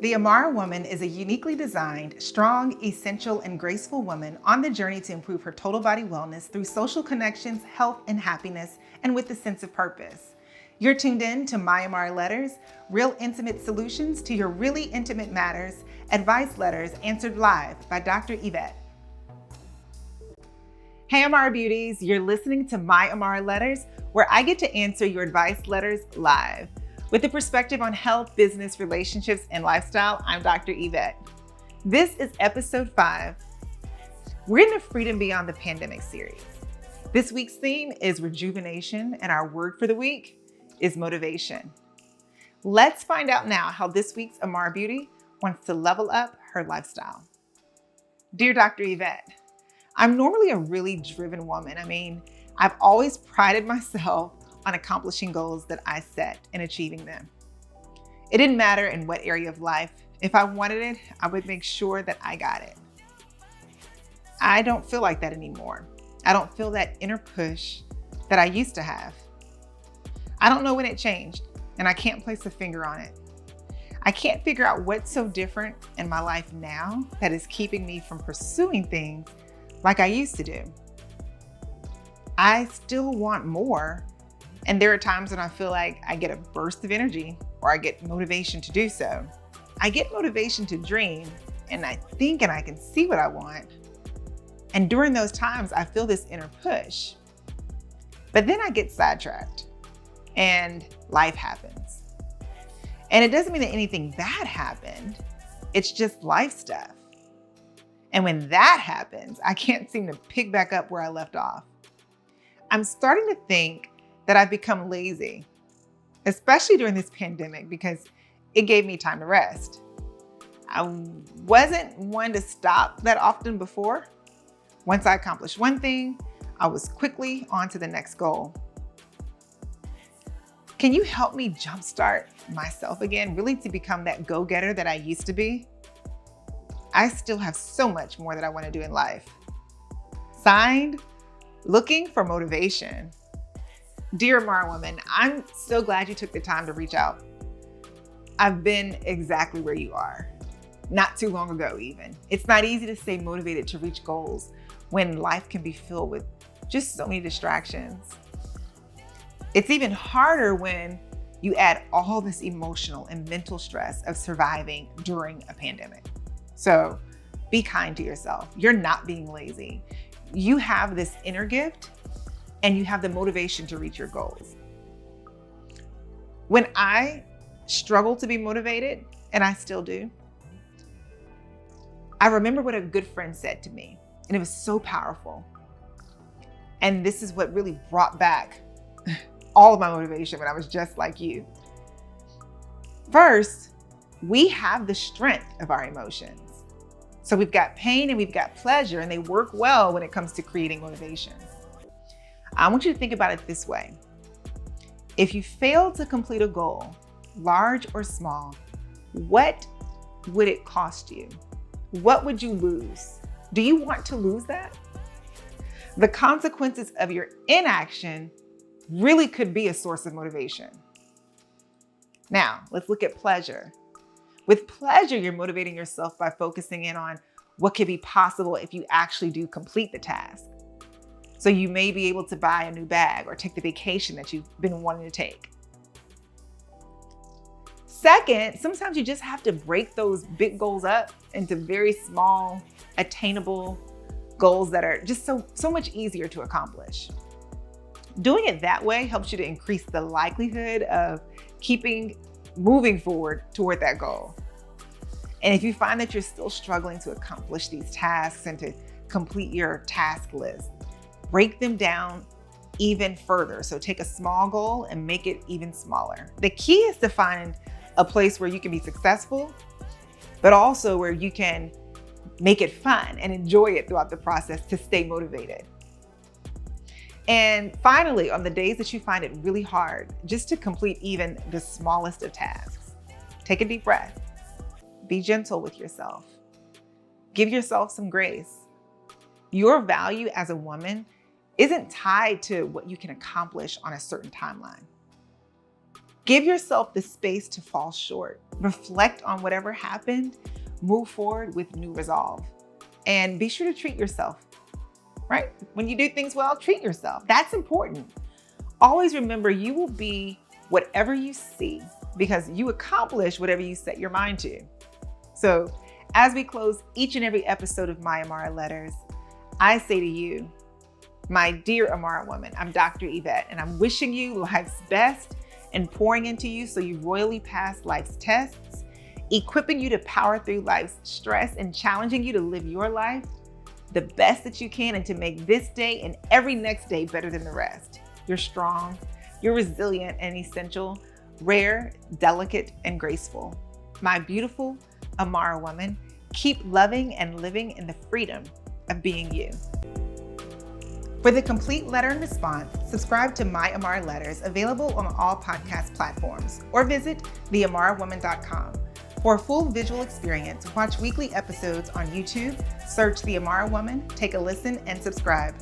The AMARA woman is a uniquely designed, strong, essential, and graceful woman on the journey to improve her total body wellness through social connections, health, and happiness, and with a sense of purpose. You're tuned in to My AMARA Letters, real intimate solutions to your really intimate matters, advice letters answered live by Dr. Yvette. Hey AMARA Beauties, you're listening to My AMARA Letters, where I get to answer your advice letters live. With a perspective on health, business, relationships, and lifestyle, I'm Dr. Yvette. This is Episode 5. We're in the Freedom Beyond the Pandemic series. This week's theme is rejuvenation, and our word for the week is motivation. Let's find out now how this week's AMARA Beauty wants to level up her lifestyle. Dear Dr. Yvette, I'm normally a really driven woman. I've always prided myself on accomplishing goals that I set and achieving them. It didn't matter in what area of life. If I wanted it, I would make sure that I got it. I don't feel like that anymore. I don't feel that inner push that I used to have. I don't know when it changed, and I can't place a finger on it. I can't figure out what's so different in my life now that is keeping me from pursuing things like I used to do. I still want more. And there are times when I feel like I get a burst of energy or I get motivation to do so. I get motivation to dream, and I think and I can see what I want. And during those times, I feel this inner push. But then I get sidetracked and life happens. And it doesn't mean that anything bad happened. It's just life stuff. And when that happens, I can't seem to pick back up where I left off. I'm starting to think that I've become lazy, especially during this pandemic, because it gave me time to rest. I wasn't one to stop that often before. Once I accomplished one thing, I was quickly on to the next goal. Can you help me jumpstart myself again, really to become that go-getter that I used to be? I still have so much more that I want to do in life. Signed, looking for motivation. Dear AMARA woman, I'm so glad you took the time to reach out. I've been exactly where you are, not too long ago even. It's not easy to stay motivated to reach goals when life can be filled with just so many distractions. It's even harder when you add all this emotional and mental stress of surviving during a pandemic. So be kind to yourself. You're not being lazy. You have this inner gift and you have the motivation to reach your goals. When I struggle to be motivated, and I still do, I remember what a good friend said to me, and it was so powerful. And this is what really brought back all of my motivation when I was just like you. First, we have the strength of our emotions. So we've got pain and we've got pleasure, and they work well when it comes to creating motivation. I want you to think about it this way. If you fail to complete a goal, large or small, what would it cost you? What would you lose? Do you want to lose that? The consequences of your inaction really could be a source of motivation. Now, let's look at pleasure. With pleasure, you're motivating yourself by focusing in on what could be possible if you actually do complete the task. So you may be able to buy a new bag or take the vacation that you've been wanting to take. Second, sometimes you just have to break those big goals up into very small, attainable goals that are just so much easier to accomplish. Doing it that way helps you to increase the likelihood of moving forward toward that goal. And if you find that you're still struggling to accomplish these tasks and to complete your task list, break them down even further. So take a small goal and make it even smaller. The key is to find a place where you can be successful, but also where you can make it fun and enjoy it throughout the process to stay motivated. And finally, on the days that you find it really hard, just to complete even the smallest of tasks, take a deep breath. Be gentle with yourself. Give yourself some grace. Your value as a woman isn't tied to what you can accomplish on a certain timeline. Give yourself the space to fall short. Reflect on whatever happened. Move forward with new resolve. And be sure to treat yourself, right? When you do things well, treat yourself. That's important. Always remember you will be whatever you see because you accomplish whatever you set your mind to. So as we close each and every episode of My AMARA Letters, I say to you, my dear AMARA woman, I'm Dr. Yvette, and I'm wishing you life's best and pouring into you so you royally pass life's tests, equipping you to power through life's stress and challenging you to live your life the best that you can and to make this day and every next day better than the rest. You're strong, you're resilient and essential, rare, delicate, and graceful. My beautiful AMARA woman, keep loving and living in the freedom of being you. For the complete letter and response, subscribe to My AMARA Letters, available on all podcast platforms, or visit theamarawoman.com. For a full visual experience, watch weekly episodes on YouTube, search The AMARA Woman, take a listen, and subscribe.